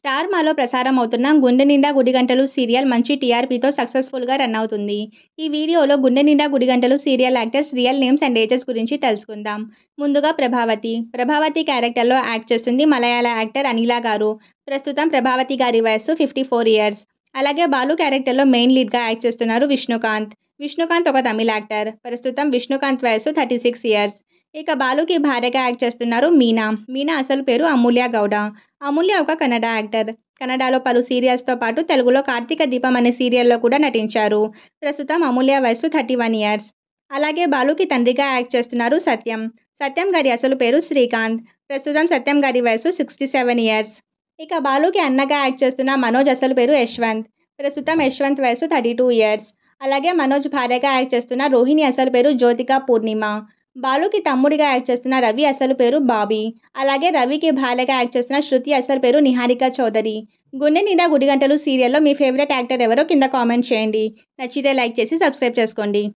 Star మాలో ప్రసారం అవుతున్న గుండె నిండా గుడిగంటలు సీరియల్ మంచి టీఆర్పీతో సక్సెస్ఫుల్గా రన్ అవుతుంది. ఈ వీడియోలో Gunde Ninda Gudigantalu serial actors real names and ages గురించి తెలుసుకుందాం. ముందుగా ప్రభావతి. ప్రభావతి క్యారెక్టర్లో యాక్ట్ చేస్తుంది మలయాళ యాక్టర్ అనిలా గారు. ప్రస్తుతం ప్రభావతి గారి వయస్సు 54 ఇయర్స్. అలాగే బాలు క్యారెక్టర్లో మెయిన్ లీడ్గా యాక్ట్ చేస్తున్నారు విష్ణుకాంత్. విష్ణుకాంత్ ఒక తమిళ యాక్టర్. ప్రస్తుతం విష్ణుకాంత్ వయస్సు 36 ఇయర్స్. ఇక బాలుకి భార్యగా యాక్ట్ చేస్తున్నారు మీనా. మీనా అసలు పేరు అమూల్య గౌడ. అమూల్య ఒక కన్నడ యాక్టర్. కన్నడలో పలు సీరియల్స్తో పాటు తెలుగులో కార్తీక దీపం అనే సీరియల్లో కూడా నటించారు. ప్రస్తుతం అమూల్య వయస్సు 31 ఇయర్స్. అలాగే బాలుకి తండ్రిగా యాక్ట్ చేస్తున్నారు సత్యం. సత్యం గారి అసలు పేరు శ్రీకాంత్. ప్రస్తుతం సత్యం గారి వయస్సు 67 ఇయర్స్. ఇక బాలుకి అన్నగా యాక్ట్ చేస్తున్న మనోజ్ అసలు పేరు యశ్వంత్. ప్రస్తుతం యశ్వంత్ వయస్సు 32 ఇయర్స్. అలాగే మనోజ్ భార్యగా యాక్ట్ చేస్తున్న రోహిణి అసలు పేరు జ్యోతిక పూర్ణిమ. బాలుకి తమ్ముడిగా యాక్ట్ చేస్తున్న రవి అసలు పేరు బాబీ. అలాగే రవికి భార్యగా యాక్ట్ చేస్తున్న శృతి అసలు పేరు నిహారిక చౌదరి. గుండె నిండా గుడిగంటలు సీరియల్లో మీ ఫేవరెట్ యాక్టర్ ఎవరో కింద కామెంట్ చేయండి. నచ్చితే లైక్ చేసి సబ్స్క్రైబ్ చేసుకోండి.